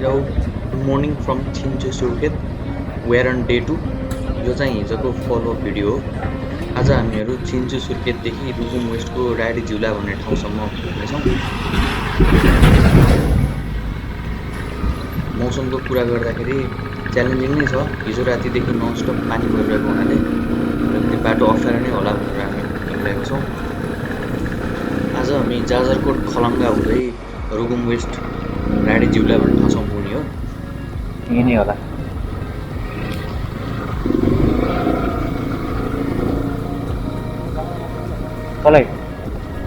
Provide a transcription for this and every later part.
Hello, good morning from CHHINCHU Surkhet. We are on day 2. यो चाहिँ हिजोको follow-up video हो। आज हामीहरू चिन्चु सुर्खेतदेखि रुकुम वेस्टको राडीझिउला भन्ने ठाउँसम्म पुग्नेछौँ। मौसमको कुरा गर्दाखेरि च्यालेन्जिङ नै छ। हिजो रातिदेखि ननस्टप पानी परिरहेको हुनाले अलिकति बाटो अप्ठ्यारो नै होला भनेर हामी हिँडिरहेका छौँ। आज हामी जाजरकोट खलङ्गा हुँदै रुकुम वेस्ट राडीझिउला भन्ने ठाउँसम्म पुग्ने हो। यिनी होला कसलाई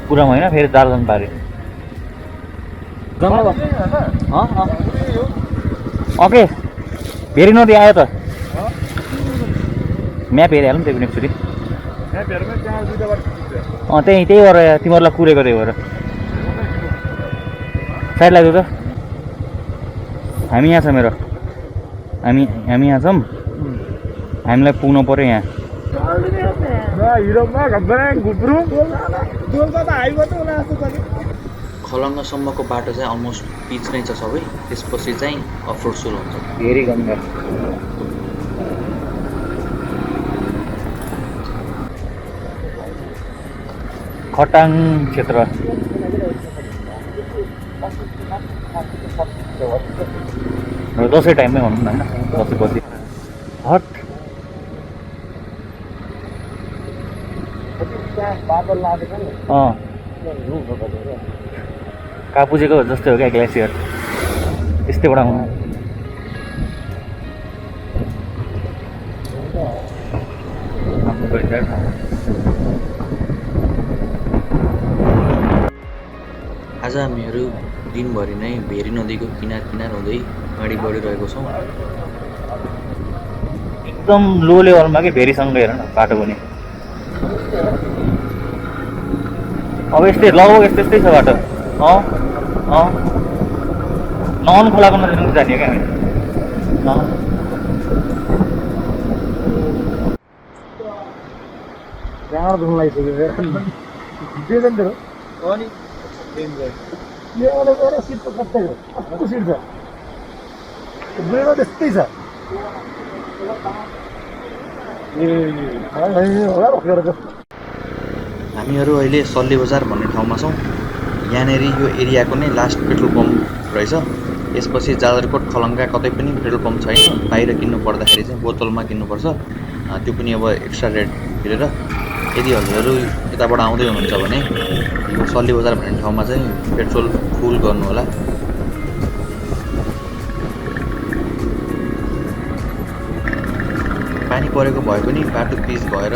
पुरामा होइन फेरि दार्जन पारे ओके भेरी नदी आयो त म्याप हेरिहालौँ त्यही पनि एकचोटि त्यही भएर तिमीहरूलाई कुरेको त्यही भएर साइड लाग्यो त हामी यहाँ छ मेरो हामी यहाँ छौँ हामीलाई पुग्नु पर्यो यहाँ खलङ्गासम्मको बाटो चाहिँ अलमोस्ट पिच नै छ सबै। त्यसपछि चाहिँ अफरोड सुरु हुन्छ। धेरै गङ्गा खटाङ क्षेत्र दसैँ टाइममै भनौँ न होइन दसैँपछि हट कापुजेको जस्तै हो क्या ग्लेसियर यस्तैबाट आउनु आज हामीहरू दिनभरि नै भेरी नदीको किनार हुँदै अगाडि बढिरहेको छौँ। एकदम लो लेभलमा कि भेरीसँगै हेर न बाटो पनि अब यस्तै लगभग यस्तै छ बाटो। नन खोलाको नजिक जाने क्या हामी कहाँबाट दुख्नु लागिसक्यो त्यस्तै छ हामीहरू अहिले सल्लीबजार भन्ने ठाउँमा छौँ। यहाँनिर यो एरियाको नै लास्ट पेट्रोल पम्प रहेछ। यसपछि जाजरकोट खलङ्गा कतै पनि पेट्रोल पम्प छैन। बाहिर किन्नु पर्दाखेरि चाहिँ बोतलमा किन्नुपर्छ, त्यो पनि अब एक्स्ट्रा रेट तिरेर। यदि हजुरहरू यताबाट आउँदै हुनुहुन्छ भने यो सल्लीबजार भन्ने ठाउँमा चाहिँ पेट्रोल फुल गर्नु होला। पानी परेको भए पनि बाटो पिच भएर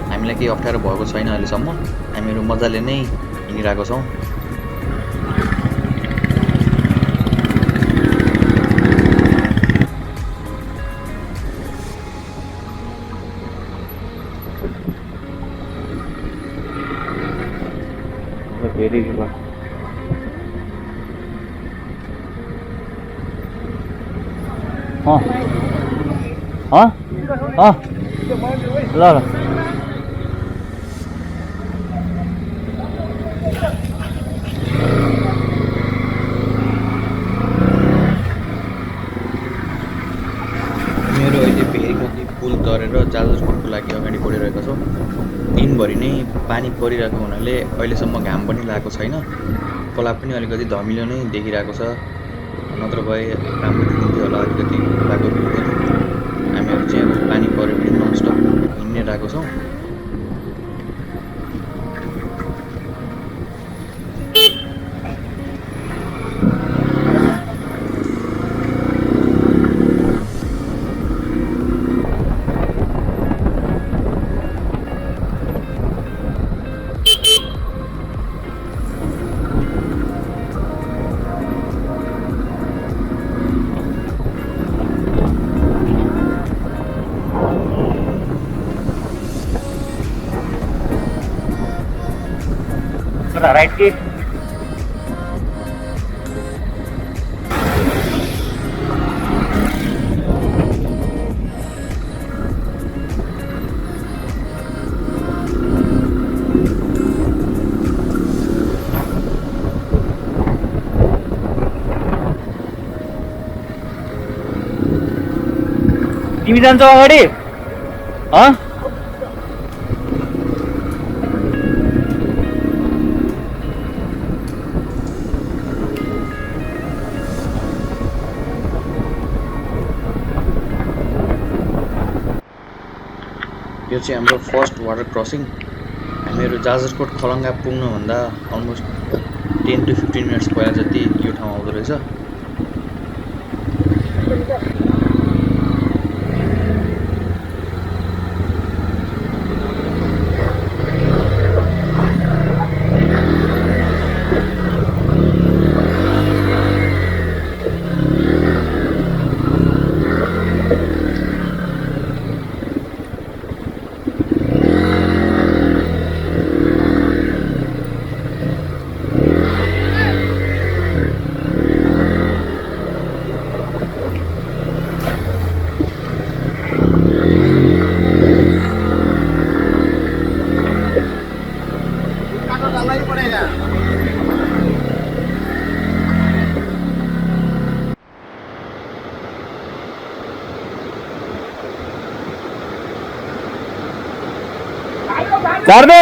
हामीलाई केही अप्ठ्यारो भएको छैन अहिलेसम्म। हामीहरू मजाले नै हिँडिरहेको छौँ। भेरी ल मेरो अहिले भेरी नदी पुल तरेर जाजरकोटको लागि अगाडि बढिरहेका छौँ। दिनभरि नै पानी परिरहेको हुनाले अहिलेसम्म घाम पनि लागेको छैन। खोला पनि अलिकति धमिलो नै देखिरहेको छ, नत्र भए राम्रो देखिन्थ्यो होला अलिकति बाटो पुग्दैन। हामीहरू चाहिँ पानी पऱ्यो भने ननस्टप हिँड्ने रहेको छौँ। राइट के तिमी जान्छौ अगाडि यो चाहिँ हाम्रो फर्स्ट वाटर क्रसिङ हामीहरू जाजरकोट खलङ्गा पुग्नुभन्दा अलमोस्ट 10 to 15 मिनट्स पहिला जति यो ठाउँ आउँदो रहेछ झार्दै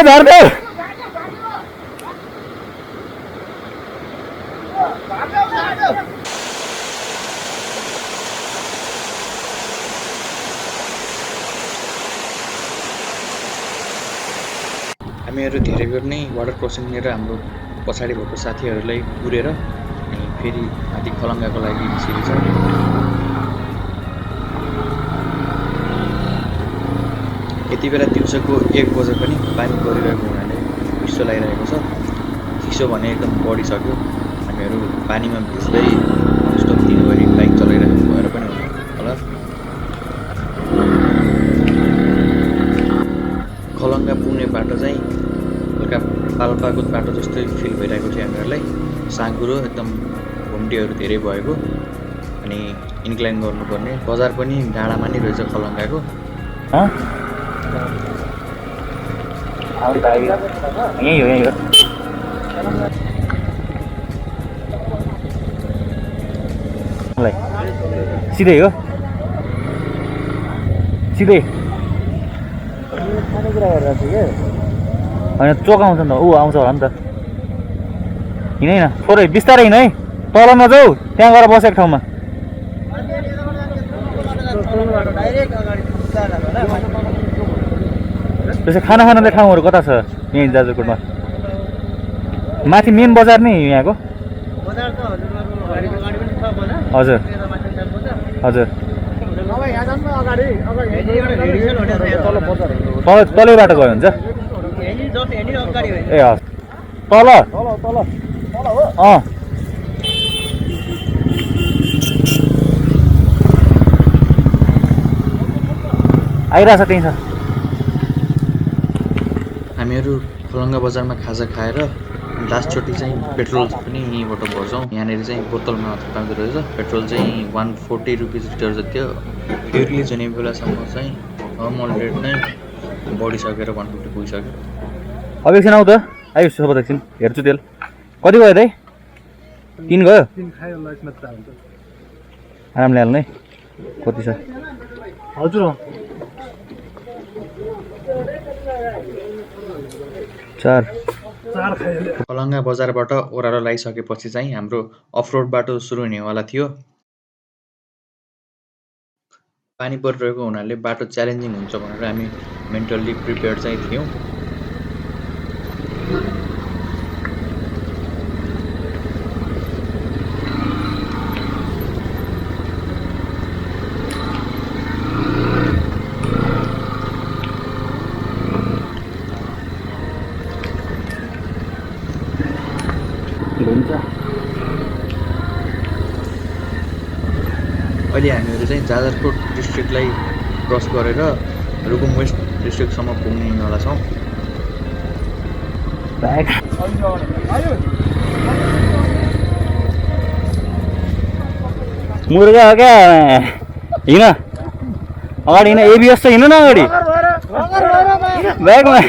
हामीहरू धेरै बेर नै वाटर क्रसिङ लिएर हाम्रो पछाडि भएको साथीहरूलाई पुरेर अनि फेरि माथि खलङ्गाको लागि निस्केको छ यति बेला दिउँसोको 1 बजे पनि पानी परिरहेको हुनाले चिसो लागिरहेको छ चिसो भने एकदम बढिसक्यो हामीहरू पानीमा भिज्दै स्टप 3 गरी बाइक चलाइरहेको भएर पनि होला खलङ्गा पुग्ने बाटो चाहिँ हल्का पाल्पाको बाटो जस्तै फिल भइरहेको थियो हामीहरूलाई साँघुरो एकदम घुम्टीहरू धेरै भएको अनि इन्क्लाइन गर्नुपर्ने बजार पनि डाँडामा नै रहेछ खलङ्गाको यही हो सिधै हो सिधै होइन चोक आउँछ नि त ऊ आउँछ होला नि त हिँड न थोरै बिस्तारै हिँड है तल नजाऊ त्यहाँ गएर बसेको ठाउँमा त्यसै खाना खानाले ठाउँहरू कता छ यहीँ जाजरकोटमा माथि मेन बजार नै यहाँको हजुर हजुर तलै बाटो गयो हुन्छ ए हस् तल आइरहेछ त्यहीँ छ हामीहरू खलङ्गा बजारमा खाजा खाएर लास्टचोटि चाहिँ पेट्रोल पनि यहीँबाट भर्छौँ यहाँनिर चाहिँ बोतलमा पाउँदो रहेछ पेट्रोल चाहिँ 140 रुपिस लिटर जति हो प्युरली जुनै बेलासम्म चाहिँ नर्मल रेट नै बढिसकेर 150 पुगिसक्यो अब एकछिन आऊ त आइस सब एकछिन हेर्छु तेल कति गयो दाइ 3 गयो आरामले हाल्नु है कति छ हजुर चार खलङ्गा बजारबाट ओह्रालो लगाइसकेपछि चाहिँ हाम्रो अफरोड बाटो सुरु हुनेवाला थियो पानी परिरहेको हुनाले बाटो च्यालेन्जिङ हुन्छ भनेर हामी मेन्टल्ली प्रिपेयर्ड चाहिँ थियौँ अहिले हामीहरू चाहिँ जाजरकोट डिस्ट्रिक्टलाई क्रस गरेर रुकुम-वेस्ट डिस्ट्रिक्टसम्म पुग्नेवाला छौँ मुर्गा हो क्या हिँड अगाडि हिँड एबिएस छ हिँड न अगाडि ब्यागमा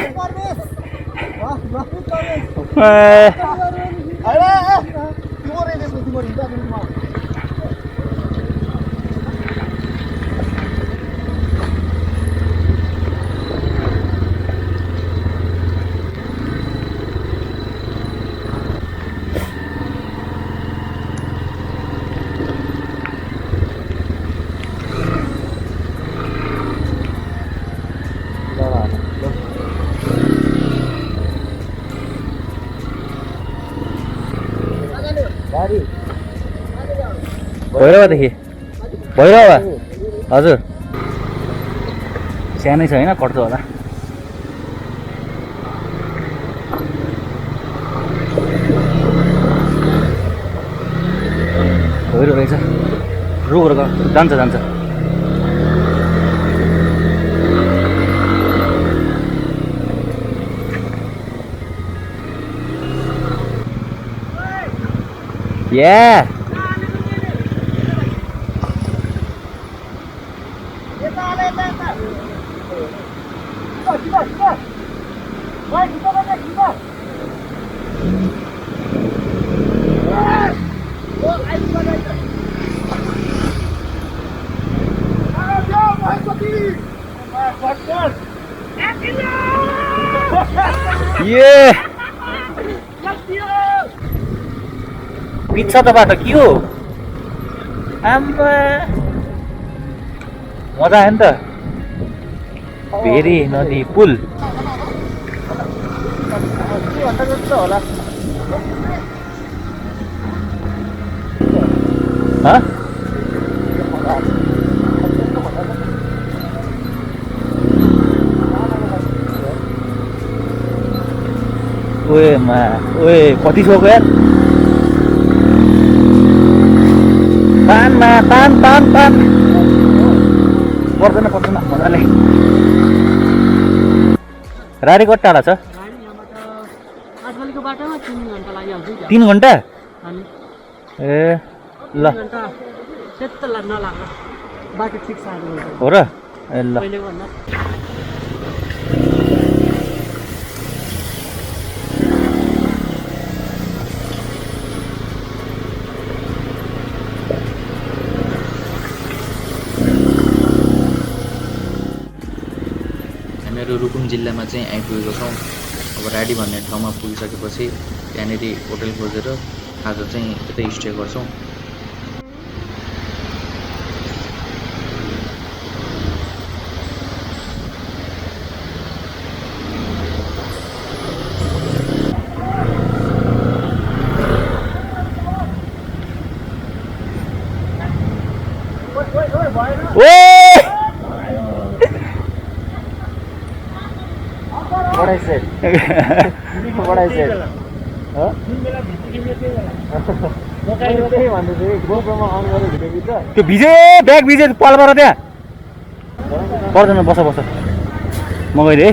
भैरवादेखि भैरवा हजुर सानै छ होइन कट्छ होला भइरो रहेछ रुख जान्छ जान्छ Yeah. Yeah. पिच्छा त बाटो के हो आम्मा मजा आयो नि त भेरी नदी पुल ओए मा ओए कति छोको यार तानमा तान पर्दैन मजाले रारी कति टाढा छ 3 घन्टा ए ल हो र ए ल रुकुम जिल्लामा चाहिँ आइपुगेको छौँ अब राडी भन्ने ठाउँमा पुगिसकेपछि त्यहाँनिर होटल खोजेर आज चाहिँ यतै स्टे गर्छौँ What I said? What I said? Huh? त्यो भिजे ब्याग भिजे पलबाट त्यहाँ पर्दैन बस बस म गइदिएँ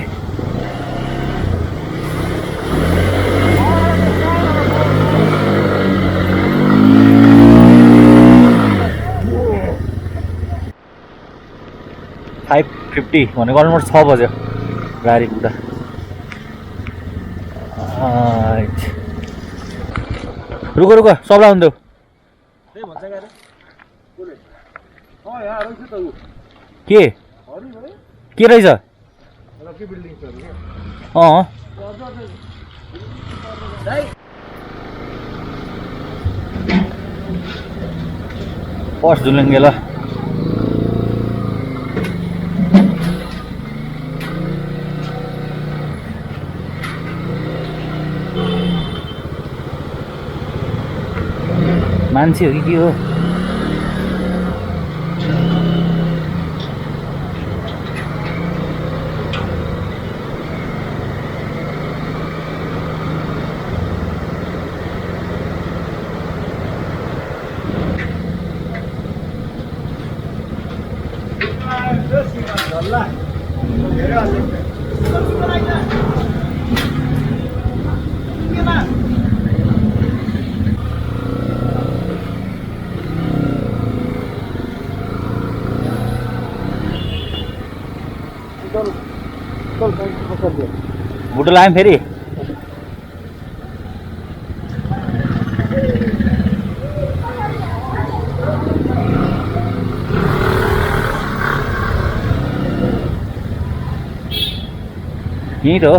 है $550 भनेको अलमोस्ट 6 बज्यो गाडी पुग्दा रुको सबलाई हुन्थ्यो के रहेछ फर्स्ट झुलुङ्गे ल मान्छे हो कि के हो बुटो लायौँ फेरि यहीँ त हो